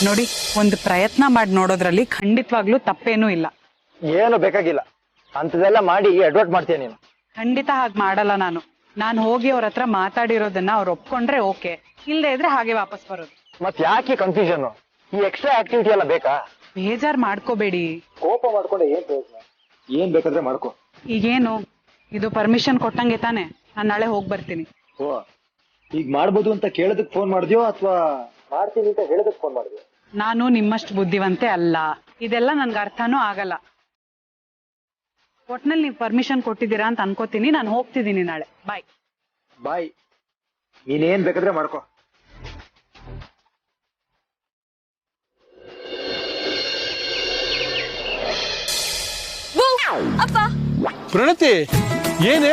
ನೋಡಿ, ಒಂದು ಪ್ರಯತ್ನ ಮಾಡಿ ನೋಡೋದ್ರಲ್ಲಿ ಖಂಡಿತವಾಗ್ಲೂ ತಪ್ಪೇನೂ ಇಲ್ಲ. ಏನು ಬೇಕಾಗಿಲ್ಲ, ಅಂತದೆಲ್ಲ ಮಾಡಿ ಅಡ್ವರ್ಟ್ ಮಾಡ್ತೀಯ ನೀನು. ಖಂಡಿತ ಹಾಗೆ ಮಾಡಲ್ಲ ನಾನು ಹೋಗಿ ಅವ್ರ ಹತ್ರ ಮಾತಾಡಿರೋದನ್ನ ಅವ್ರು ಒಪ್ಕೊಂಡ್ರೆ ಓಕೆ, ಇಲ್ಲದೆ ಇದ್ರೆ ಹಾಗೆ ವಾಪಸ್ ಬರೋದು. ಮತ್ ಯಾಕೆ ಕನ್ಫ್ಯೂಷನ್? ಈ ಎಕ್ಸ್ಟ್ರಾ ಆಕ್ಟಿವಿಟಿ ಎಲ್ಲ ಬೇಕಾ? ಬೇಜಾರ್ ಮಾಡ್ಕೋಬೇಡಿ. ಕೋಪ ಮಾಡ್ಕೊಂಡೆ ಏನ್ ಪ್ರಯೋಜನ? ಏನ್ ಬೇಕಾದ್ರೆ ಮಾಡ್ಕೊ. ಈಗೇನು ಇದು ಪರ್ಮಿಷನ್ ಕೊಟ್ಟಂಗೆ ತಾನೆ? ನಾನು ನಾಳೆ ಹೋಗಿ ಬರ್ತೀನಿ. ಓ, ಈಗ ಮಾಡ್ಬೋದು ಅಂತ ಕೇಳೋದಕ್ ಫೋನ್ ಮಾಡಿದ್ಯೋ ಅಥವಾ ಮಾಡ್ತೀನಿ ಅಂತ ಹೇಳೋದಕ್ ಫೋನ್ ಮಾಡಿದ್ಯೋ? ನಾನು ನಿಮ್ಮಷ್ಟು ಬುದ್ಧಿವಂತೆ ಅಲ್ಲ, ಇದೆಲ್ಲ ನನ್ಗೆ ಅರ್ಥನೂ ಆಗಲ್ಲ. ಒಟ್ನಲ್ಲಿ ನೀವು ಪರ್ಮಿಷನ್ ಕೊಟ್ಟಿದ್ದೀರಾ ಅಂತ ಅನ್ಕೋತೀನಿ. ನಾನು ಹೋಗ್ತಿದ್ದೀನಿ ನಾಳೆ. ಬಾಯ್ ಬಾಯ್. ನೀನೇನ್ ಬೇಕಾದ್ರೆ ಮಾಡ್ಕೊ. ಅಪ್ಪ, ಪ್ರಣತಿ, ಏನೇ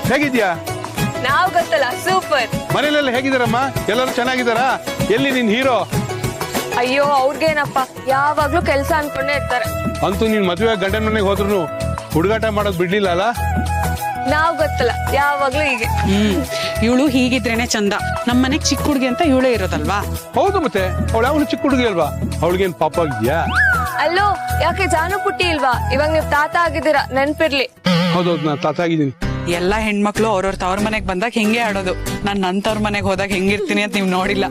ಹೇಗಿದ್ಯಾ? ನಾವ್ ಗೊತ್ತಲ್ಲ, ಸೂಪರ್. ಮನೇಲೆಲ್ಲ ಹೇಗಿದಾರಮ್ಮ? ಎಲ್ಲರೂ ಚೆನ್ನಾಗಿದ್ದಾರಾ? ಎಲ್ಲಿ ನಿನ್ ಹೀರೋ? ಅಯ್ಯೋ, ಅವ್ರಿಗೇನಪ್ಪ, ಯಾವಾಗ್ಲೂ ಕೆಲ್ಸ ಅನ್ಕೊಂಡೇ ಇರ್ತಾರೆ. ಅಂತೂ ನೀನ್ ಮದುವೆ ಗಂಡನ ಮನೆಗೆ ಹೋದ್ರು ಹುಡುಗಾಟ ಮಾಡೋದ್ ಬಿಡ್ಲಿಲ್ಲ ಅಲ್ಲ? ನಾವ್ ಗೊತ್ತಲ್ಲ, ಯಾವಾಗ್ಲೂ ಹೀಗೆ. ಇವಳು ಹೀಗಿದ್ರೇನೆ ಚಂದ. ನಮ್ ಮನೆಗ್ ಚಿಕ್ಕ ಹುಡುಗಿ ಅಂತ ಇವಳೇ ಇರೋದಲ್ವಾ? ಹೌದು, ಮತ್ತೆ ಅವಳು ಯಾವಳು ಚಿಕ್ಕ ಹುಡುಗಿ ಅಲ್ವಾ? ಅವಳಿಗೇನ್ ಪಾಪ ಆಗಿದ್ಯಾ? ಅಲ್ಲೋ, ಯಾಕೆ ಜಾನು ಪುಟ್ಟಿ ಇಲ್ವಾ? ಇವಾಗ ನೀವ್ ತಾತ ಆಗಿದ್ದೀರಾ, ನೆನ್ಪಿರ್ಲಿ. ಹೌದೌದು, ನಾ ತಾತ ಆಗಿದ್ದೀನಿ. ಎಲ್ಲಾ ಹೆಣ್ಮಕ್ಳು ಅವ್ರವ್ರ ತವ್ರ ಮನೆಗ್ ಬಂದಾಗ ಹೆಂಗೆ ಆಡೋದು. ನಾನ್ ನನ್ ತವ್ರ ಮನೆಗ್ ಹೋದಾಗ ಹೆಂಗಿರ್ತೀನಿ ಅಂತ ನೀವ್ ನೋಡಿಲ್ಲ.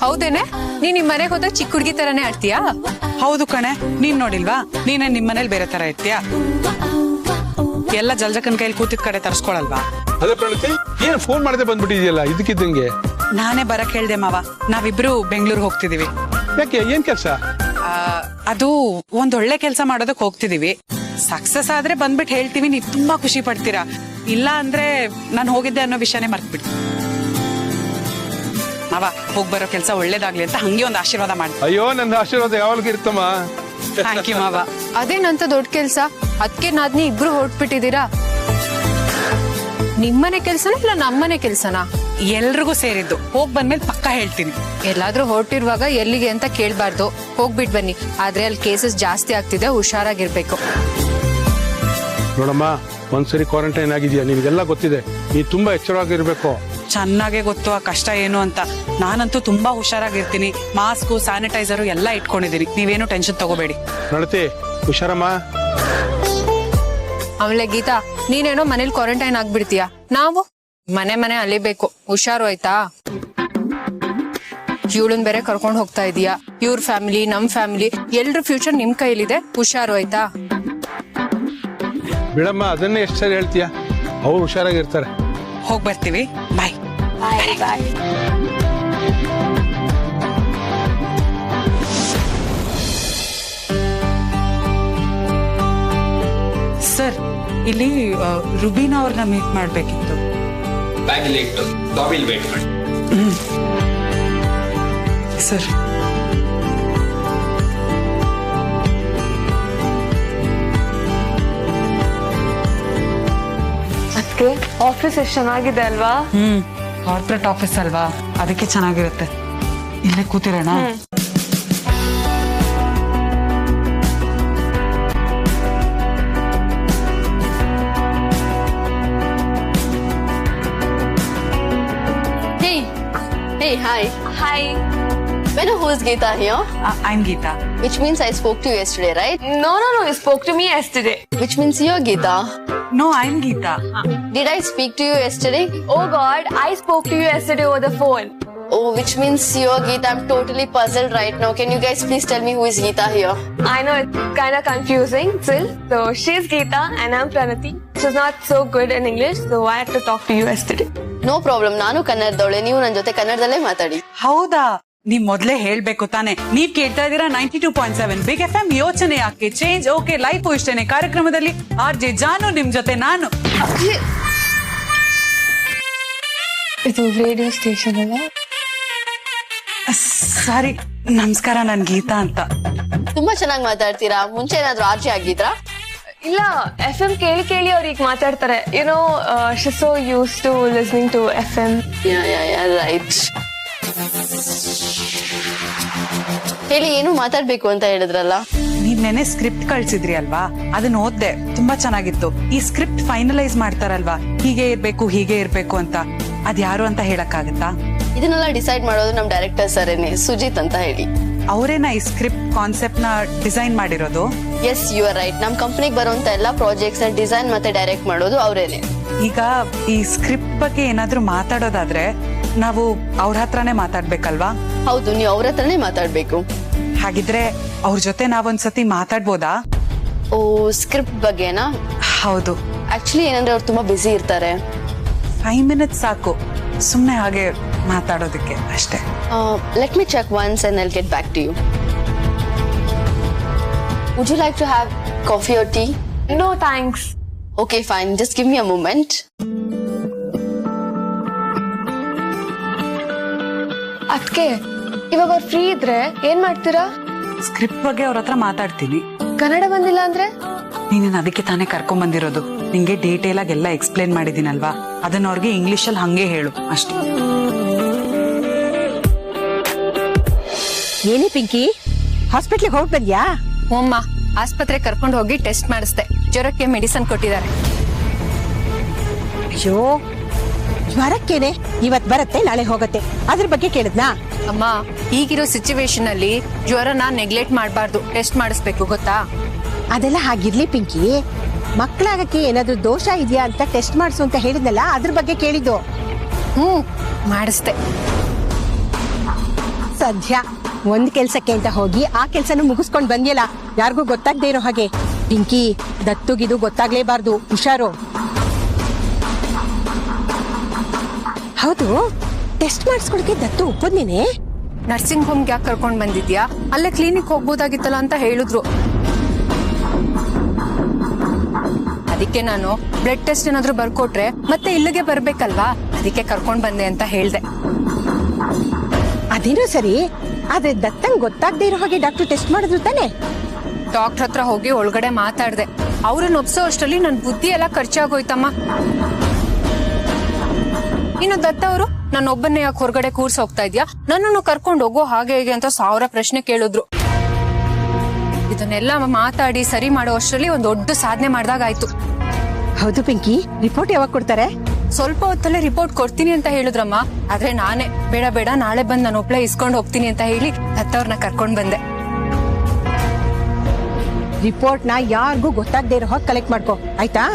ಹೌದೇನೆ? ನೀನ್ ನಿಮ್ ಮನೆಗ್ ಹೋದಾಗ ಚಿಕ್ಕ ಹುಡುಗಿ ತರಾನೇ ಆಡ್ತೀಯಾ? ಹೌದು ಕಣೆ, ನೀನ್ ನೋಡಿಲ್ವಾ? ನೀನೇ ನಿಮ್ ಮನೇಲಿ ಬೇರೆ ತರ ಇರ್ತೀಯಾ? ಎಲ್ಲ ಜಲ್ಜಕನ್ ಕೈಲಿ ಕೂತಿದ್ ಕಡೆ ತರ್ಸ್ಕೊಳಲ್ವಾ? ಅದೇ ಪ್ರಣತಿ, ಏನ್ ಫೋನ್ ಮಾಡದೆ ಬಂದ್ಬಿಟ್ಟಿದ್ಯಲ್ಲ ಇದಕ್ಕಿದ್ದಂಗೆ? ನಾನೇ ಬರಕ್ ಹೇಳ್ದೆ ಮಾವ, ನಾವಿಬ್ರು ಬೆಂಗಳೂರು ಹೋಗ್ತಿದೀವಿ. ಯಾಕೆ, ಏನ್ ಕೆಲ್ಸ? ಅದು ಒಂದೊಳ್ಳೆ ಕೆಲ್ಸ ಮಾಡೋದಕ್ ಹೋಗ್ತಿದೀವಿ. ಸಕ್ಸಸ್ ಆದ್ರೆ ಬಂದ್ಬಿಟ್ಟು ಹೇಳ್ತೀವಿ, ನೀವ್ ತುಂಬಾ ಖುಷಿ ಪಡ್ತೀರಾ. ಇಲ್ಲ ಅಂದ್ರೆ ನಾನು ಹೋಗಿದ್ದೆ ಅನ್ನೋ ವಿಷಯನೇ ಮರ್ತ್ಬಿಡ್ತೀನಿ. ಮಾವ, ಹೋಗ್ಬರೋ ಕೆಲ್ಸ ಒಳ್ಳೇದಾಗ್ಲಿ ಅಂತ ಹಂಗೆ ಒಂದು ಆಶೀರ್ವಾದ ಮಾಡಿ. ಅಯ್ಯೋ, ನನ್ನ ಆಶೀರ್ವಾದ ಯಾವಾಗ್ಲೂ ಇರ್ತಮ್ಮ. ಥ್ಯಾಂಕ್ ಯು ಮಾವ. ಅದೇನಂತ ದೊಡ್ಡ ಕೆಲ್ಸ? ಅದಕ್ಕೆ ನಾದ್ನಿ ಇಬ್ರು ಹೊರಟ್ಬಿಟ್ಟಿದ್ದೀರಾ? ನಿಮ್ಮನೆ ಕೆಲ್ಸನ ಇಲ್ಲ ನಮ್ಮನೆ ಕೆಲ್ಸನಾ? ಎಲ್ರಿಗೂ ಸೇರಿದ್ದು. ಹೋಗ್ ಬಂದ್ಮೇಲೆ ಪಕ್ಕ ಹೇಳ್ತೀನಿ. ಎಲ್ಲಾದ್ರೂ ಹೊರಟಿರುವಾಗ ಎಲ್ಲಿಗೆ ಅಂತ ಕೇಳ್ಬಾರ್ದು, ಹೋಗ್ಬಿಟ್ ಬನ್ನಿ. ಆದ್ರೆ ಅಲ್ಲಿ ಕೇಸಸ್ ಜಾಸ್ತಿ ಆಗ್ತಿದೆ, ಹುಷಾರಾಗಿರ್ಬೇಕು. ನೋಡಮ್ಮ, ಒಂದ್ಸರಿ ಕ್ವಾರಂಟೈನ್ ಆಗಿದ್ಯಾ, ನಿನ್ಗೆಲ್ಲ ಗೊತ್ತಿದೆ. ನೀ ತುಂಬಾ ಎಚ್ಚರವಾಗಿರ್ಬೇಕು. ಚೆನ್ನಾಗೆ ಗೊತ್ತು ಆ ಕಷ್ಟ ಏನು ಅಂತ. ನಾನಂತೂ ತುಂಬಾ ಹುಷಾರಾಗಿರ್ತೀನಿ. ಮಾಸ್ಕು, ಸ್ಯಾನಿಟೈಸರು ಎಲ್ಲ ಇಟ್ಕೊಂಡಿದ್ದೀನಿ. ನೀವೇನು ಟೆನ್ಷನ್ ತಗೋಬೇಡಿ. ನಡತಿ, ಹುಷಾರಮ್ಮ. ಆಮೇಲೆ ಗೀತಾ, ನೀನೇನೋ ಮನೇಲಿ ಕ್ವಾರಂಟೈನ್ ಆಗ್ಬಿಡ್ತೀಯ, ನಾವು ಮನೆ ಅಲಿಬೇಕು. ಹುಷಾರು ಆಯ್ತಾ? ಇವಳನ್ ಬೇರೆ ಕರ್ಕೊಂಡ್ ಹೋಗ್ತಾ ಇದೀಯಾ. ಇವ್ರ ಫ್ಯಾಮಿಲಿ, ನಮ್ ಫ್ಯಾಮಿಲಿ, ಎಲ್ರ ಫ್ಯೂಚರ್ ನಿಮ್ ಕೈಲಿದೆ. ಹುಷಾರು ಆಯ್ತಾ? ಬಿಡಮ್ಮ, ಅದನ್ನೇ ಎಷ್ಟು ಸರಿ ಹೇಳ್ತೀಯ. ಅವ್ರು ಹುಷಾರಾಗಿರ್ತಾರೆ. ಹೋಗ್ ಬರ್ತೀವಿ. ಬಾಯ್. ಬಾಯ್. ಸರ್, ಇಲ್ಲಿ ರುಬೀನಾ ಅವ್ರನ್ನ ಮೀಟ್ ಮಾಡ್ಬೇಕಿತ್ತು. ಸರ್, ಅದಕ್ಕೆ ಆಫೀಸ್ ಎಷ್ಟು ಚೆನ್ನಾಗಿದೆ ಅಲ್ವಾ? ಕಾರ್ಪೊರೇಟ್ ಆಫೀಸ್ ಅಲ್ವಾ, ಅದಕ್ಕೆ ಚೆನ್ನಾಗಿರುತ್ತೆ. ಇಲ್ಲೇ ಕೂತಿರೋಣ. Hey, hi. Hi. I know who is Geeta here. I'm Geeta. Which means I spoke to you yesterday, right? No, you spoke to me yesterday. Which means you're Geeta. No, I'm Geeta. Did I speak to you yesterday? Oh God, I spoke to you yesterday over the phone. Oh, which means you're Geeta. I'm totally puzzled right now. Can you guys please tell me who is Geeta here? I know it's kind of confusing still. So she's Geeta and I'm Pranati. She's not so good in English, so I had to talk to you yesterday. No problem. ನಾನು ಕನ್ನಡದವಳೆ, ನೀವು ನನ್ನ ಜೊತೆ ಕನ್ನಡದಲ್ಲೇ ಮಾತಾಡಿ. ಹೌದಾ? ನೀವ್ ಮೊದ್ಲೇ ಹೇಳ್ಬೇಕು ತಾನೆ. ನೀವ್ ಕೇಳ್ತಾ ಇದೀರಾ 92.7 ಬಿಗ್ FM. ಯೋಚನೆ ಯಾಕೆ, ಚೇಂಜ್ ಓಕೆ, ಲೈಫ್ ಇಷ್ಟೇನೆ ಕಾರ್ಯಕ್ರಮದಲ್ಲಿ RJ ಜಾನು ನಿಮ್ ಜೊತೆ ನಾನು. ಇದು ರೇಡಿಯೋ ಸ್ಟೇಷನ್ ಅಲ್ಲ? ಸಾರಿ, ನಮಸ್ಕಾರ, ನನ್ ಗೀತಾ ಅಂತ. ತುಂಬಾ ಚೆನ್ನಾಗಿ ಮಾತಾಡ್ತೀರಾ. ಮುಂಚೆ ಏನಾದ್ರು RJ ಆಗಿದ್ರಾ? ಇಲ್ಲ, FM ಕೇಳಿ ಅವ್ರಿಗೆ ಮಾತಾಡ್ತಾರೆ. You know, she's so used to listening to FM. Yeah, right. ಹೇಳಿ, ಏನು ಮಾತಾಡ್ಬೇಕು ಅಂತ ಹೇಳಿದ್ರಲ್ಲ? ನೀವ್ ನೆನೆ ಸ್ಕ್ರಿಪ್ಟ್ ಕಳ್ಸಿದ್ರಿ ಅಲ್ವಾ, ಅದನ್ನ ಓದ್ದೆ. ತುಂಬಾ ಚೆನ್ನಾಗಿತ್ತು. ಈ ಸ್ಕ್ರಿಪ್ಟ್ ಫೈನಲೈಸ್ ಮಾಡ್ತಾರಲ್ವಾ, ಹೀಗೆ ಇರ್ಬೇಕು ಅಂತ, ಅದ್ಯಾರು ಅಂತ ಹೇಳಕ್ಕಾಗತ್ತಾ? ಇದನ್ನೆಲ್ಲ ಡಿಸೈಡ್ ಮಾಡೋದು ನಮ್ ಡೈರೆಕ್ಟರ್ ಸರೇನೆ, ಸುಜಿತ್ ಅಂತ ಹೇಳಿ. ಅವರೇನ ಈ ಸ್ಕ್ರಿಪ್ಟ್ ಕಾನ್ಸೆಪ್ಟ್ ನ ಡಿಸೈನ್ ಮಾಡಿರೋದು? Yes, you are right. ನಮ್ ಕಂಪನಿಗೆ ಬರುವಂತ ಎಲ್ಲಾ ಪ್ರಾಜೆಕ್ಟ್ಸ್ ನ ಡಿಸೈನ್ ಮತ್ತೆ ಡೈರೆಕ್ಟ್ ಮಾಡೋದು ಅವರೇನೆ. ಈಗ ಈ ಸ್ಕ್ರಿಪ್ಟ್ ಬಗ್ಗೆ ಏನಾದ್ರೂ ಮಾತಾಡೋದಾದ್ರೆ ನಾವು ಅವ್ರ ಹತ್ರನೇ ಮಾತಾಡ್ಬೇಕಲ್ವಾ? ಹೌದು, ನೀವು ಅವ್ರ ಹತ್ರನೇ ಮಾತಾಡ್ಬೇಕು. ಹಾಗಿದ್ರೆ ಅವ್ರ ಜೊತೆ ನಾವೊಂದ್ಸತಿ ಮಾತಾಡ್ಬೋದಾ? ಓ, ಸ್ಕ್ರಿಪ್ಟ್ ಬಗ್ಗೆನಾ? ಹೌದು. ಆಕ್ಚುಲಿ ಏನಂದ್ರೆ ಅವ್ರು ತುಂಬಾ ಬಿಸಿ ಇರ್ತಾರೆ. 5 minutes ಸಾಕು ಸುಮ್ನೆ ಹಾಗೆ ಮಾತಾಡೋದಕ್ಕೆ ಅಷ್ಟೇ. Let me check once and I'll get back to you. Would you like to have coffee or tea? No, thanks. Okay fine, just give me a moment. ಅದಕ್ಕೆ ಇವಾಗ ಅವ್ರು ಫ್ರೀ ಇದ್ರೆ ಏನ್ ಮಾಡ್ತೀರಾ? ಸ್ಕ್ರಿಪ್ಟ್ ಬಗ್ಗೆ ಅವ್ರ ಹತ್ರ ಮಾತಾಡ್ತೀನಿ. ಕನ್ನಡ ಬಂದಿಲ್ಲ ಅಂದ್ರೆ? ನೀನೇನ್ ಅದಕ್ಕೆ ತಾನೇ ಕರ್ಕೊಂಡ್ ಬಂದಿರೋದು. ನಿಂಗೆ ಡೀಟೇಲ್ ಆಗಿ ಎಲ್ಲ ಎಕ್ಸ್ಪ್ಲೇನ್ ಮಾಡಿದೀನಲ್ವಾ, ಅದನ್ನ ಅವ್ರಿಗೆ ಇಂಗ್ಲಿಷ್ ಅಲ್ಲಿ ಹಂಗೆ ಹೇಳು ಅಷ್ಟೇ. ಏನೇ ಪಿಂಕಿ, ಹಾಸ್ಪಿಟ್ಲಿಗೆ ಹೋಗಿ ಬಂದ್ಯಾ? ಅಮ್ಮ ಆಸ್ಪತ್ರೆ ಕರ್ಕೊಂಡು ಹೋಗಿ ಟೆಸ್ಟ್ ಮಾಡಿಸ್ದೆ. ಜ್ವರಕ್ಕೆ ಮೆಡಿಸನ್ ಕೊಟ್ಟಿದ್ದಾರೆ. ಅಯ್ಯೋ, ಜ್ವರಕ್ಕೇನೆ ಇವತ್ ಬರತ್ತೆ ನಾಳೆ ಹೋಗತ್ತೆ, ಅದ್ರ ಬಗ್ಗೆ ಕೇಳಿದ್ನಾ? ಅಮ್ಮ, ಈಗಿರೋ ಸಿಚುವೇಶನ್ ಅಲ್ಲಿ ಜ್ವರನ ನೆಗ್ಲೆಕ್ಟ್ ಮಾಡಬಾರ್ದು, ಟೆಸ್ಟ್ ಮಾಡಿಸ್ಬೇಕು ಗೊತ್ತಾ? ಅದೆಲ್ಲ ಹಾಗಿರ್ಲಿ ಪಿಂಕಿ, ಮಕ್ಕಳಾಗಕ್ಕೆ ಏನಾದ್ರೂ ದೋಷ ಇದೆಯಾ ಅಂತ ಟೆಸ್ಟ್ ಮಾಡಿಸು ಅಂತ ಹೇಳಿದ್ನಲ್ಲ, ಅದ್ರ ಬಗ್ಗೆ ಕೇಳಿದ್ದು. ಮಾಡಿಸ್ದೆ. ಸದ್ಯ ಒಂದ್ ಕೆಲ್ಸಕ್ಕೆ ಅಂತ ಹೋಗಿ ಆ ಕೆಲ್ಸನೂ ಮುಗಿಸ್ಕೊಂಡ್ ಬಂದಿಯಲ್ಲ, ಯಾರಿಗೂ ಗೊತ್ತಾಗ್ದೇ ಇರೋ ಹಾಗೆ. ಪಿಂಕಿ, ದತ್ತುಗಿದು ಗೊತ್ತಾಗ್ಲೇಬಾರ್ದು, ಹುಷಾರು. ಹೌದು, ಟೆಸ್ಟ್ ಮಾಡಿಸ್ಕೊಳಕ್ಕೆ ದತ್ತು ಒಪ್ಪದ್ನೇನೆ? ನರ್ಸಿಂಗ್ ಹೋಮ್ಗೆ ಯಾಕೆ ಕರ್ಕೊಂಡ್ ಬಂದಿದ್ಯಾ? ಅಲ್ಲೇ ಕ್ಲಿನಿಕ್ ಹೋಗ್ಬೋದಾಗಿತ್ತಲ್ಲ ಅಂತ ಹೇಳಿದ್ರು. ಅದಕ್ಕೆ ನಾನು ಬ್ಲಡ್ ಟೆಸ್ಟ್ ಏನಾದ್ರು ಬರ್ಕೊಟ್ರೆ ಮತ್ತೆ ಇಲ್ಲಿಗೆ ಬರ್ಬೇಕಲ್ವಾ, ಅದಕ್ಕೆ ಕರ್ಕೊಂಡ್ ಬಂದೆ ಅಂತ ಹೇಳ್ದೆ. ಅದೇನೋ ಸರಿ, ಆದ್ರೆ ದತ್ತಂಗ್ ಗೊತ್ತಾಗ್ದೇ ಇರೋ ಹಾಗೆ ಡಾಕ್ಟರ್ ಟೆಸ್ಟ್ ಮಾಡಿದ್ರು ತಾನೆ? ಡಾಕ್ಟರ್ ಹತ್ರ ಹೋಗಿ ಒಳಗಡೆ ಮಾತಾಡ್ದೆ. ಅವ್ರನ್ನ ಒಪ್ಸೋ ಅಷ್ಟರಲ್ಲಿ ನನ್ ಬುದ್ಧಿ ಎಲ್ಲ ಖರ್ಚಾಗೋಯ್ತಮ್ಮ. ಇನ್ನು ದತ್ತ ಅವರು ನನ್ನ ಒಬ್ಬನ್ನೇ ಯಾಕೆ ಹೊರಗಡೆ ಕೂರ್ಸ್ ಹೋಗ್ತಾ ಇದ್ಯಾ, ನನ್ನನ್ನು ಕರ್ಕೊಂಡು ಹೋಗೋ ಹಾಗೆ ಹೇಗೆ ಅಂತ 1000 ಪ್ರಶ್ನೆ ಕೇಳಿದ್ರು. ಇದನ್ನೆಲ್ಲ ಮಾತಾಡಿ ಸರಿ ಮಾಡೋ ಅಷ್ಟರಲ್ಲಿ ಒಂದ್ ದೊಡ್ಡ ಸಾಧನೆ ಮಾಡ್ದಾಗಾಯ್ತು. ಹೌದು ಪಿಂಕಿ, ರಿಪೋರ್ಟ್ ಯಾವಾಗ ಕೊಡ್ತಾರೆ? ಸ್ವಲ್ಪ ಹೊತ್ತಲ್ಲೇ ರಿಪೋರ್ಟ್ ಕೊಡ್ತೀನಿ ಅಂತ ಹೇಳಿದ್ರಮ್ಮ. ಆದ್ರೆ ನಾನೇ ಬೇಡ ಬೇಡ ನಾಳೆ ಬಂದ್ ನಾನು ಒಬ್ಳೆ ಇಸ್ಕೊಂಡು ಹೋಗ್ತೀನಿ ಅಂತ ಹೇಳಿ ದತ್ತವ್ರನ್ನ ಕರ್ಕೊಂಡ್ ಬಂದೆ. ರಿಪೋರ್ಟ್ ನ ಯಾರಿಗೂ ಗೊತ್ತಾಗ್ದೇ ಇರೋ ಹಾಗೆ ಕಲೆಕ್ಟ್ ಮಾಡ್ಕೋ, ಆಯ್ತಾ?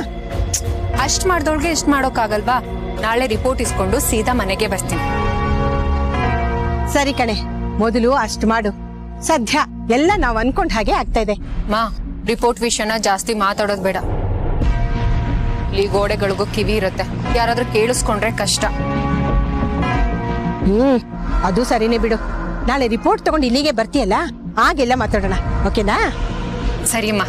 ಅಷ್ಟ್ ಮಾಡ್ದೋಳ್ಗೆ ಇಷ್ಟ್ ಮಾಡೋಕ್ಕಾಗಲ್ವಾ? ನಾಳೆ ರಿಪೋರ್ಟ್ ಇಸ್ಕೊಂಡು ಸೀದಾ ಮನೆಗೆ ಬರ್ತೀನಿ. ಸರಿ ಕಣೆ, ಮೊದಲು ಅಷ್ಟ್ ಮಾಡು. ಸದ್ಯ ಎಲ್ಲ ನಾವ್ ಅನ್ಕೊಂಡ್ ಹಾಗೆ ಆಗ್ತಾ ಇದೆ. ಮಾ, ರಿಪೋರ್ಟ್ ವಿಷಯನ ಜಾಸ್ತಿ ಮಾತಾಡೋದ್ ಬೇಡ. ಇಲ್ಲಿ ಗೋಡೆಗಳಿಗೂ ಕಿವಿ ಇರುತ್ತೆ, ಯಾರಾದ್ರೂ ಕೇಳಿಸ್ಕೊಂಡ್ರೆ ಕಷ್ಟ. ಅದು ಸರಿನೇ ಬಿಡು. ನಾಳೆ ರಿಪೋರ್ಟ್ ತಗೊಂಡು ಇಲ್ಲಿಗೆ ಬರ್ತೀಯಲ್ಲ, ಆಗೆಲ್ಲ ಮಾತಾಡೋಣ, ಓಕೆನಾ? ಸರಿಮ್ಮ.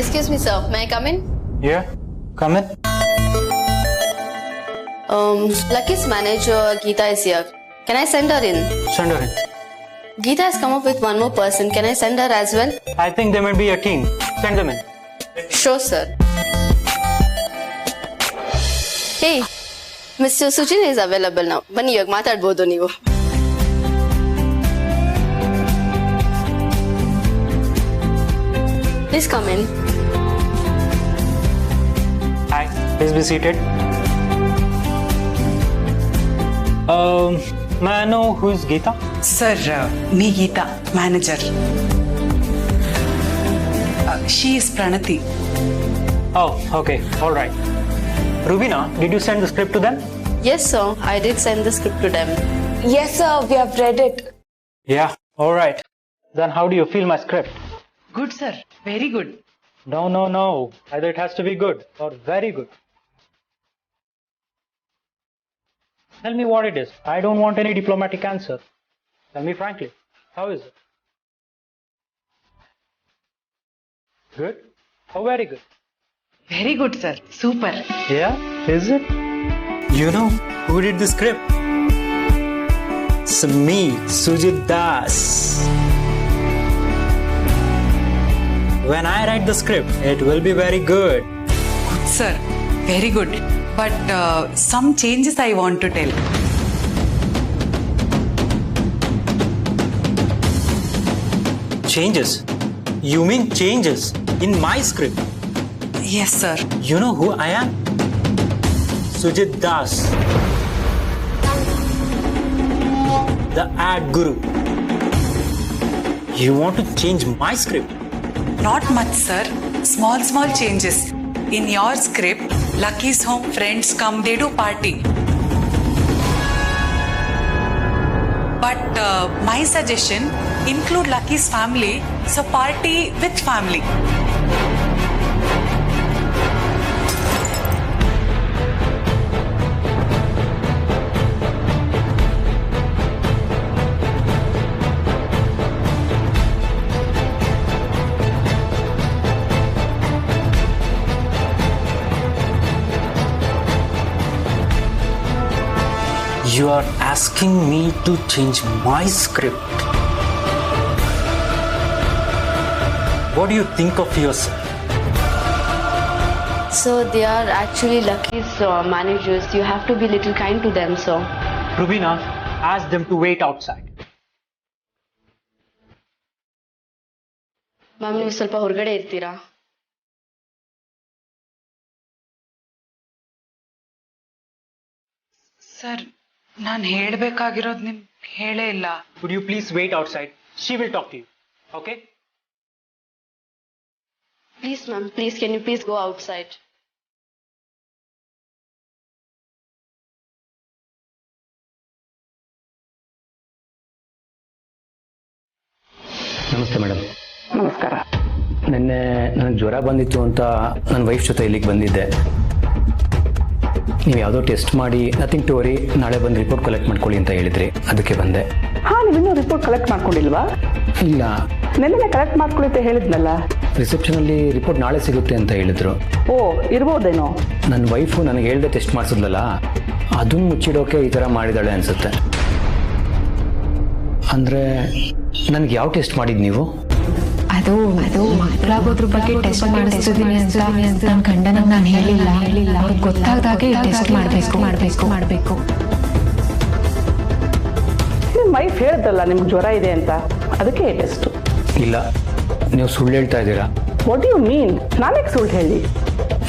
Excuse me, sir. May I come in? Yeah, come in. Lucky's manager, Geeta, is here. Can I send her in? Send her in. Geeta has come up with one more person. Can I send her as well? I think they might be a team. Send them in. Sure, sir. Hey, Mr. Sujin is available now. ಬನ್ನಿ, ಇವಾಗ ಮಾತಾಡ್ಬೋದು ನೀವು. Please come in. Hi, please be seated. May I know who is Geeta? Sir, me Geeta, manager. She is Pranathi. Oh, okay, all right. Rubina, did you send the script to them? Yes, sir. I did send the script to them. Yes, sir. We have read it. Yeah, all right. Then how do you feel my script? Good sir, very good. No. Either it has to be good or very good. Tell me what it is. I don't want any diplomatic answer. Tell me frankly. How is it? Good? Oh, very good. Very good sir, super. Yeah, is it? You know who did the script? It's me, Sujit Das. When I write the script, it will be very good. Sir, very good. But some changes I want to tell. Changes? You mean changes in my script? Yes sir. You know who I am? Sujit Das, the ad guru. You want to change my script? Not much, sir. Small changes. In your script, Lucky's home friends come, they do party. But my suggestion, include Lucky's family, so party with family. You are asking me to change my script. What do you think of yourself? So they are actually Lucky's managers. You have to be little kind to them, sir. Rubina, ask them to wait outside. Ma'am ನೀವು ಸ್ವಲ್ಪ ಹೊರಗಡೆ ಇರ್ತೀರಾ? Sir, ನಾನು ಹೇಳಬೇಕಾಗಿರೋದು ನಿಮ್ಗೆ ಹೇಳೇ ಇಲ್ಲ. Would you please wait outside? She will talk to you. Okay? Please, ma'am. Please, can you please go outside? ನಮಸ್ತೆ madam. ನಮಸ್ಕಾರ. ನಿನ್ನೆ ನನಗೆ ಜ್ವರ ಬಂದಿತ್ತು ಅಂತ ನನ್ನ ವೈಫ್ ಜೊತೆ ಇಲ್ಲಿಗೆ ಬಂದಿದ್ದೆ. ನೀವು ಯಾವುದೋ ಟೆಸ್ಟ್ ಮಾಡಿ ನಥಿಂಗ್ ಟು ವರಿ, ನಾಳೆ ಬಂದು ರಿಪೋರ್ಟ್ ಕಲೆಕ್ಟ್ ಮಾಡ್ಕೊಳ್ಳಿ ಅಂತ ಹೇಳಿದ್ರಿ, ಅದಕ್ಕೆ ಬಂದೆ. ನೀವಿನ್ನೂ ರಿಪೋರ್ಟ್ ಕಲೆಕ್ಟ್ ಮಾಡ್ಕೊಂಡಿಲ್ವಾ? ಇಲ್ಲ, ನೆನ್ನೆ ಕಲೆಕ್ಟ್ ಮಾಡ್ಕೊಳ್ಳಿ ಅಂತ ಹೇಳಿದ್ನಲ್ಲ. ರಿಸೆಪ್ಷನಲ್ಲಿ ರಿಪೋರ್ಟ್ ನಾಳೆ ಸಿಗುತ್ತೆ ಅಂತ ಹೇಳಿದ್ರು. ಓ, ಇರ್ಬೋದೇನೋ. ನನ್ನ ವೈಫು ನನಗೆ ಹೇಳ್ದೆ ಟೆಸ್ಟ್ ಮಾಡಿಸಿದ್ಲಲ್ಲ, ಅದನ್ನು ಮುಚ್ಚಿಡೋಕೆ ಈ ಥರ ಮಾಡಿದಾಳೆ ಅನ್ಸುತ್ತೆ. ಅಂದರೆ ನನಗೆ ಯಾವ ಟೆಸ್ಟ್ ಮಾಡಿದ್ದು ನೀವು? ಅದು ಮಕ್ಕಳಾಗೋದ್ರ ಬಗ್ಗೆ ಟೆಸ್ಟ್ ಮಾಡಿಸ್ತಿದ್ದೀನಿ ಅಂತ ನನ್ನ ಗಂಡನಿಗೆ ನಾನು ಹೇಳಿಲ್ಲ. ಅವ್ರಿಗೆ ಗೊತ್ತಾದಾಗೆ ಟೆಸ್ಟ್ ಮಾಡಬೇಕು. ನಿಮ್ಮ ವೈಫ್ ಹೇಳಿದ್ರಲ್ಲ ನಿಮ್ಗೆ ಜ್ವರ ಇದೆ ಅಂತ, ಅದಕ್ಕೆ ಟೆಸ್ಟ್. ಇಲ್ಲ, ನೀವು ಸುಳ್ಳು ಹೇಳ್ತಾ ಇದ್ದೀರಾ. What you mean? ನಾನೇ ಸುಳ್ಳು ಹೇಳಿ?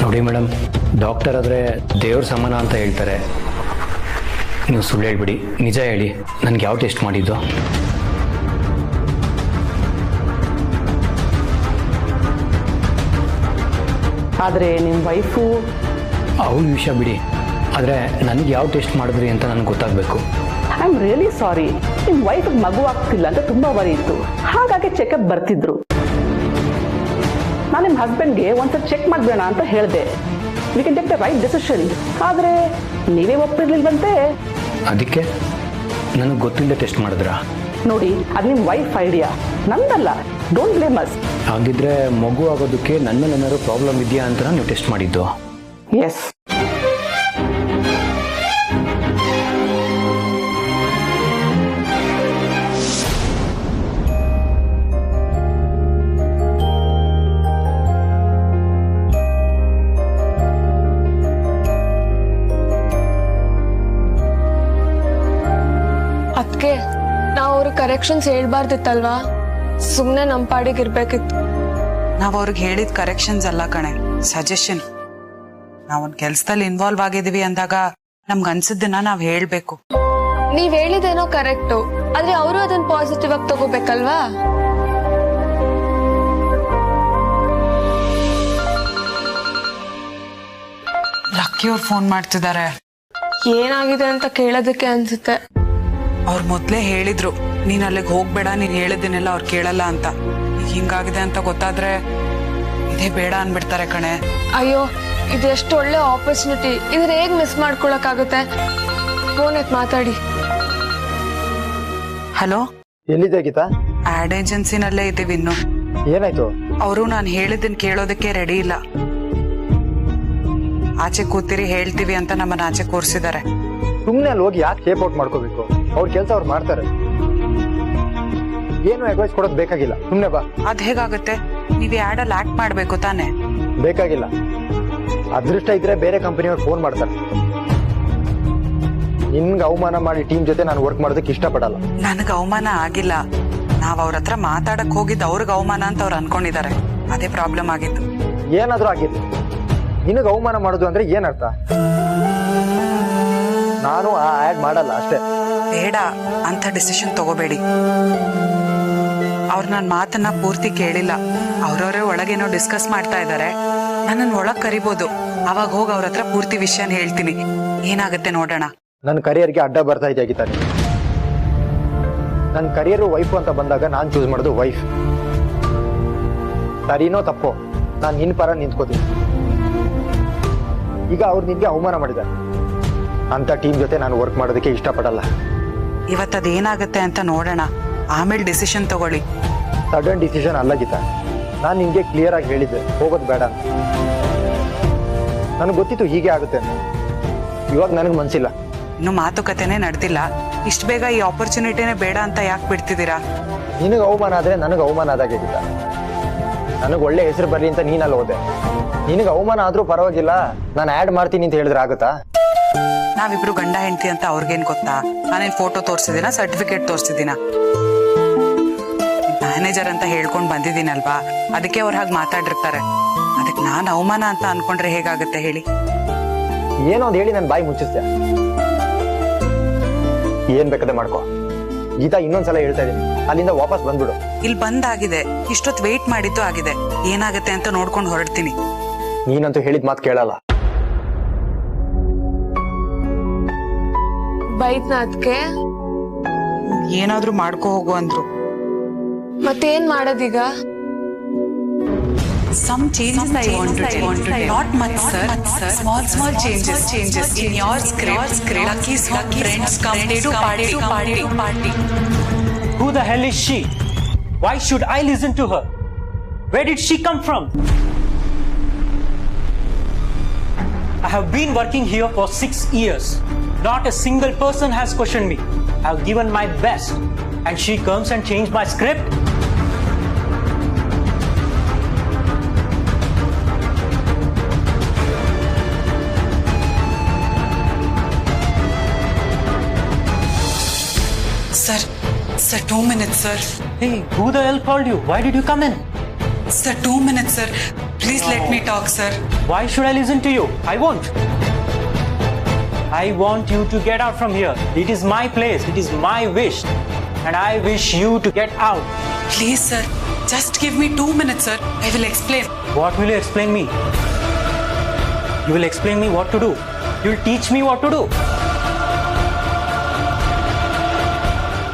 ನೋಡಿ ಮೇಡಮ್, ಡಾಕ್ಟರ್ ಆದರೆ ದೇವ್ರ ಸಮಾನ ಅಂತ ಹೇಳ್ತಾರೆ. ನೀವು ಸುಳ್ಳು ಹೇಳ್ಬಿಡಿ, ನಿಜ ಹೇಳಿ, ನನಗೆ ಯಾವ ಟೆಸ್ಟ್ ಮಾಡಿದ್ದು? ಆದರೆ ನಿಮ್ಮ ವೈಫು ಅವ್ರ ವಿಷಯ ಬಿಡಿ, ಆದರೆ ನನಗೆ ಯಾವ ಟೆಸ್ಟ್ ಮಾಡಿದ್ರಿ ಅಂತ ನನಗೆ ಗೊತ್ತಾಗಬೇಕು. I am really sorry. ನಿಮ್ಮ ವೈಫಿಗೆ ಮಗು ಆಗ್ತಿಲ್ಲ ಅಂತ ತುಂಬ ವರಿ ಇತ್ತು, ಹಾಗಾಗಿ ಚೆಕಪ್ ಬರ್ತಿದ್ರು. ನಾನು ನಿಮ್ಮ ಹಸ್ಬೆಂಡ್ಗೆ ಒಂದ್ಸಲ ಚೆಕ್ ಮಾಡಬೇಡ ಅಂತ ಹೇಳಿದೆ. We can take the right decision. ಆದರೆ ನೀವೇ ಒಪ್ಪಿರ್ಲಿಲ್ವಂತೆ. ಅದಕ್ಕೆ ನನಗೆ ಗೊತ್ತಿಲ್ಲದೆ ಟೆಸ್ಟ್ ಮಾಡಿದ್ರಾ? ನೋಡಿ, ಅದು ನಿಮ್ಮ ವೈಫ್ ಐಡಿಯಾ, ನಂದಲ್ಲ. Don't blame us. ಹಾಗಿದ್ರೆ ಮಗು ಆಗೋದಕ್ಕೆ ನನ್ನಲ್ಲಿ ಏನಾದ್ರು ಪ್ರಾಬ್ಲಮ್ ಇದೆಯಾ ಅಂತ ನೀವು ಟೆಸ್ಟ್ ಮಾಡಿದ್ದು? ಎಸ್. ಅದಕ್ಕೆ ನಾವು ಅವ್ರ ಕರೆಕ್ಷನ್ಸ್ ಹೇಳ್ಬಾರ್ದಿತ್ತಲ್ವಾ? ಸುಮ್ನೆ ನಮ್ಮ ಪಾಡಿಗೆ ಇರ್ಬೇಕಿತ್ತು. ನಾವ್ ಅವ್ರಿಗೆ ಹೇಳಿದ ಕರೆಕ್ಷನ್ಸ್ ಅಲ್ಲ ಕಣೆ, ಸಜೆಷನ್. ನಾವೊಂದ್ ಕೆಲ್ಸದಲ್ಲಿ ಇನ್ವಾಲ್ವ್ ಆಗಿದೀವಿ ಅಂದಾಗ ನಮ್ಗೆ ಅನ್ಸಿದ್ದನ್ನ ನಾವ್ ಹೇಳ್ಬೇಕು. ನೀವ್ ಹೇಳಿದೇನೋ ಕರೆಕ್ಟು, ಆದ್ರೆ ಅವರು ಅದನ್ನ ಪಾಸಿಟಿವ್ ಆಗಿ ತಗೋಬೇಕಲ್ವಾ? ಲಕ್ಕಿ ಅವ್ರು ಫೋನ್ ಮಾಡ್ತಿದ್ದಾರೆ. ಏನಾಗಿದೆ ಅಂತ ಕೇಳೋದಕ್ಕೆ ಅನ್ಸುತ್ತೆ. ಅವ್ರು ಮೊದ್ಲೇ ಹೇಳಿದ್ರು, ನೀನ್ ಅಲ್ಲಿಗೆ ಹೋಗ್ಬೇಡ, ನೀನ್ ಹೇಳಿದ್ದನ್ನೆಲ್ಲ ಅವ್ರು ಕೇಳಲ್ಲ ಅಂತ. ಈಗ ಹಿಂಗಾಗಿದೆ ಅಂತ ಗೊತ್ತಾದ್ರೆ ಇದೇ ಬೇಡ ಅನ್ಬಿಡ್ತಾರೆ ಕಣೆ. ಅಯ್ಯೋ, ಇದು ಎಷ್ಟು ಒಳ್ಳೆ ಆಪರ್ಚುನಿಟಿ, ಇದ್ರ ಹೇಗ್ ಮಿಸ್ ಮಾಡ್ಕೊಳಕ್ಕಾಗುತ್ತೆ? ಫೋನ್ ಎತ್ ಮಾತಾಡಿ. ಹಲೋ, ಎಲ್ಲಿದೆ ಗೀತಾ? ಆಡ್ ಏಜೆನ್ಸಿನಲ್ಲೇ ಇದ್ದೀವಿ ಇನ್ನು. ಏನಾಯ್ತು? ಅವರು ನಾನು ಹೇಳಿದ್ದನ್ ಕೇಳೋದಕ್ಕೆ ರೆಡಿ ಇಲ್ಲ. ಆಚೆ ಕೂತಿರಿ ಹೇಳ್ತೀವಿ ಅಂತ ನಮ್ಮನ್ನ ಆಚೆ ಕೂರ್ಸಿದ್ದಾರೆ. ಸುಮ್ನೆ ಅಲ್ಲಿ ಹೋಗಿ ಯಾಕೆ ಟೇಪ್ ಔಟ್ ಮಾಡ್ಕೋಬೇಕು? ಅವ್ರ ಕೆಲಸ ಅವ್ರು ಮಾಡ್ತಾರೆ. ಏನು ಅಡ್ವೈಸ್ ಕೊಡೋದು ಬೇಕಾಗಿಲ್ಲ, ಸುಮ್ನೆ ಬಾ. ಅದ್ ಹೇಗಾಗುತ್ತೆ? ನೀವ್ ಆಡಲ್ಲಿ ಆಕ್ಟ್ ಮಾಡ್ಬೇಕು ತಾನೆ? ಬೇಕಾಗಿಲ್ಲ. ಅದೃಷ್ಟ ಇದ್ರೆ ಬೇರೆ ಕಂಪನಿಯವ್ರು ಫೋನ್ ಮಾಡ್ತಾರೆ. ನಿನ್ಗೆ ಅವಮಾನ ಮಾಡಿ ಟೀಮ್ ಜೊತೆ ನಾನು ವರ್ಕ್ ಮಾಡೋದಕ್ಕೆ ಇಷ್ಟಪಡಲ್ಲ. ನನಗ್ ಅವಮಾನ ಆಗಿಲ್ಲ. ನಾವ್ ಅವ್ರ ಹತ್ರ ಮಾತಾಡಕ್ ಹೋಗಿದ್ದು ಅವ್ರಿಗೆ ಅವಮಾನ ಅಂತ ಅವ್ರು ಅನ್ಕೊಂಡಿದ್ದಾರೆ. ಅದೇ ಪ್ರಾಬ್ಲಮ್ ಆಗಿತ್ತು. ಏನಾದ್ರೂ ಆಗಿತ್ತು, ನಿನಗೆ ಅವಮಾನ ಮಾಡೋದು ಅಂದ್ರೆ ಏನರ್ಥ? ನಾನು ಆ ಆಡ್ ಮಾಡಲ್ಲ ಅಷ್ಟೇ. ಬೇಡ ಅಂತ ಡಿಸಿಷನ್ ತಗೋಬೇಡಿ. ಅವ್ರು ನನ್ನ ಮಾತನ್ನ ಪೂರ್ತಿ ಕೇಳಿಲ್ಲ. ಅವ್ರವ್ರೇ ಒಳಗೇನೋ ಡಿಸ್ಕಸ್ ಮಾಡ್ತಾ ಇದ್ದಾರೆ. ನನ್ನನ್ನು ಒಳಗ್ ಕರಿಬೋದು. ಅವಾಗ ಹೋಗಿ ಅವ್ರ ಹತ್ರ ಪೂರ್ತಿ ವಿಷಯನ ಹೇಳ್ತೀನಿ. ಏನಾಗುತ್ತೆ ನೋಡೋಣ. ನನ್ನ ಕರಿಯರ್ಗೆ ಅಡ್ಡ ಬರ್ತಾ ಇದೆ ಗೀತಾ. ನನ್ನ ಕರಿಯರ್ ವೈಫ್ ಅಂತ ಬಂದಾಗ ನಾನು ಚೂಸ್ ಮಾಡೋದು ವೈಫ್. ಸರಿನೋ ತಪ್ಪೋ ನಾನು ನಿನ್ನ ಪರ ನಿಂತ್ಕೋತೀನಿ. ಈಗ ಅವ್ರು ನಿನ್ಗೆ ಅವಮಾನ ಮಾಡಿದ್ದಾರೆ ಅಂತ ಟೀಮ್ ಜೊತೆ ನಾನು ವರ್ಕ್ ಮಾಡೋದಕ್ಕೆ ಇಷ್ಟಪಡಲ್ಲ. ಇವತ್ತದೇನಾಗುತ್ತೆ ಅಂತ ನೋಡೋಣ, ಆಮೇಲೆ ಡಿಸಿಷನ್ ತಗೊಳ್ಳಿ. ಸಡನ್ ಡಿಸಿಷನ್ ಅಲ್ಲ ಗೀತಾ. ನಾನು ನಿನ್ಗೆ ಕ್ಲಿಯರ್ ಆಗಿ ಹೇಳಿದ್ದೆ ಹೋಗೋದು ಬೇಡ ಅಂತ. ನನಗೆ ಗೊತ್ತಿತ್ತು ಹೀಗೆ ಆಗುತ್ತೆ ಅಂತ. ಇವಾಗ ನನಗೆ ಮನ್ಸಿಲ್ಲ. ಇನ್ನು ಮಾತುಕತೆನೇ ನಡೆದಿಲ್ಲ. ಇಷ್ಟು ಬೇಗ ಈ ಆಪರ್ಚುನಿಟಿನೇ ಬೇಡ ಅಂತ ಯಾಕೆ ಬಿಡ್ತಿದ್ದೀರಾ? ನಿನಗೆ ಅವಮಾನ ಆದ್ರೆ ನನಗೆ ಅವಮಾನ ಆದಾಗೆ ಗೀತಾ. ನನಗೆ ಒಳ್ಳೆ ಹೆಸರು ಬರ್ಲಿ ಅಂತ ನೀನಲ್ಲಿ ಹೋದೆ. ನಿನಗೆ ಅವಮಾನ ಆದ್ರೂ ಪರವಾಗಿಲ್ಲ, ನಾನು ಆ್ಯಡ್ ಮಾಡ್ತೀನಿ ಅಂತ ಹೇಳಿದ್ರೆ ಆಗುತ್ತಾ? ನಾವಿಬ್ರು ಗಂಡ ಹೆಂಡತಿ ಅಂತ ಅವ್ರಿಗೇನ್ ಗೊತ್ತಾ? ನಾನೇನ್ ಫೋಟೋ ತೋರಿಸಿದಿನ, ಸರ್ಟಿಫಿಕೇಟ್ ತೋರಿಸಿದಿನ? ಮ್ಯಾನೇಜರ್ ಅಂತ ಹೇಳ್ಕೊಂಡ್ ಬಂದಿದ್ದೀನಲ್ವಾ, ಅದಕ್ಕೆ ಅವ್ರು ಹಾಗೆ ಮಾತಾಡಿರ್ತಾರೆ. ಅದಕ್ಕೆ ನಾನು ಅವಮಾನ ಅಂತ ಅನ್ಕೊಂಡ್ರೆ ಹೇಗಾಗುತ್ತೆ ಹೇಳಿ? ಏನೋ ಅಂತ ಹೇಳಿ ನನ್ನ ಬಾಯಿ ಮುಚ್ಚಿಸ್ದೆ. ಏನ್ ಬೇಕಾದ್ರೆ ಮಾಡ್ಕೋ ಗೀತಾ. ಇನ್ನೊಂದ್ಸಲ ಹೇಳ್ತಾ ಇದೀನಿ, ಅಲ್ಲಿಂದ ವಾಪಸ್ ಬಂದ್ಬಿಡು. ಇಲ್ಲಿ ಬಂದಾಗಿದೆ, ಇಷ್ಟೊತ್ತು ವೇಟ್ ಮಾಡಿದ್ದು ಆಗಿದೆ. ಏನಾಗುತ್ತೆ ಅಂತ ನೋಡ್ಕೊಂಡು ಹೊರಡ್ತೀನಿ. ನೀನಂತೂ ಹೇಳಿದ ಮಾತು ಕೇಳಲ್ಲ. ಬೈದ್ನ ಅದ್ಕೆ ಏನಾದ್ರೂ ಮಾಡ್ಕೋ ಹೋಗು ಅಂದ್ರು. ಮತ್ತೇನ್ ಮಾಡೋದೀಗ? Some changes I want to do. Not much, sir. Small changes in your script. Lucky's friends come to party. Who the hell is she? Why should I listen to her? Where did she come from? I have been working here for 6 years. Not a single person has questioned me. I have given my best. And she comes and changes my script? Sir, 2 minutes, sir. Hey, who the hell called you? Why did you come in? Sir, 2 minutes, sir. Please let me talk, sir. Why should I listen to you? I won't. I want you to get out from here. It is my place. It is my wish. And I wish you to get out. Please, sir. Just give me 2 minutes, sir. I will explain. What will you explain me? You will explain me what to do. You will teach me what to do.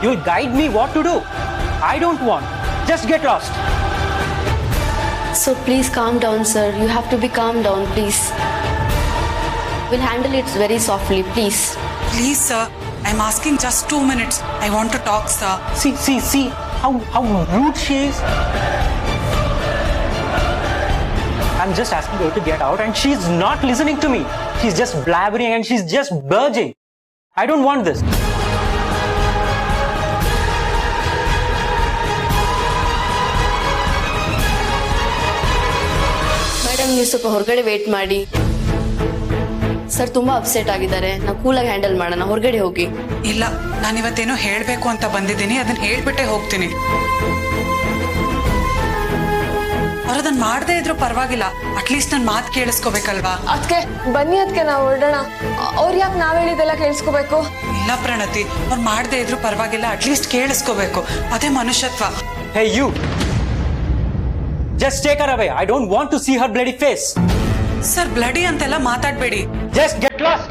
You will guide me what to do. I don't want. Just get lost. So please calm down, sir. You have to be calm down, please. We'll handle it very softly, please. Please, sir. I'm asking just 2 minutes. I want to talk, sir. See how rude she is. I'm just asking her to get out and she's not listening to me. She's just blabbering and she's just burging. I don't want this. Madam, ನೀವು ಸ್ವಲ್ಪ ಹೊರಗಡೆ wait ಮಾಡಿ. Sir ತುಂಬಾ upset ಆಗಿದ್ದಾರೆ. ನಾವು ಕೂಲಾಗಿ handle ಮಾಡೋಣ. ಹೊರಗಡೆ ಹೋಗಿ. ಇಲ್ಲ, ನಾನಿವತ್ತೇನೋ ಹೇಳ್ಬೇಕು ಅಂತ ಬಂದಿದ್ದೀನಿ. ಅದನ್ನ ಹೇಳ್ಬಿಟ್ಟೆ ಹೋಗ್ತೀನಿ. ಅವ್ರದನ್ನ ಮಾಡದೇ ಇದ್ರು ಪರವಾಗಿಲ್ಲ. ಅಟ್ಲೀಸ್ಟ್ ನನ್ ಮಾತು ಕೇಳಿಸ್ಕೋಬೇಕಲ್ವಾ? ಅದ್ಕೆ ಬನ್ನಿ, ಅದ್ಕೆ ನಾವು ಹೊರಡೋಣ. ಅವ್ರು ಯಾಕೆ ನಾವ್ ಹೇಳಿದೆಲ್ಲ ಕೇಳಿಸ್ಕೋಬೇಕು? ಇಲ್ಲ ಪ್ರಣತಿ, ಅವ್ರು ಮಾಡದೇ ಇದ್ರು ಪರವಾಗಿಲ್ಲ. ಅಟ್ಲೀಸ್ಟ್ ಕೇಳಿಸ್ಕೋಬೇಕು. ಅದೇ ಮನುಷ್ಯತ್ವ. Hey, you. Just take her away. I don't want to see her bloody face. Sir, bloody ಅಂತೆಲ್ಲ ಮಾತಾಡ್ಬೇಡಿ. Just get lost.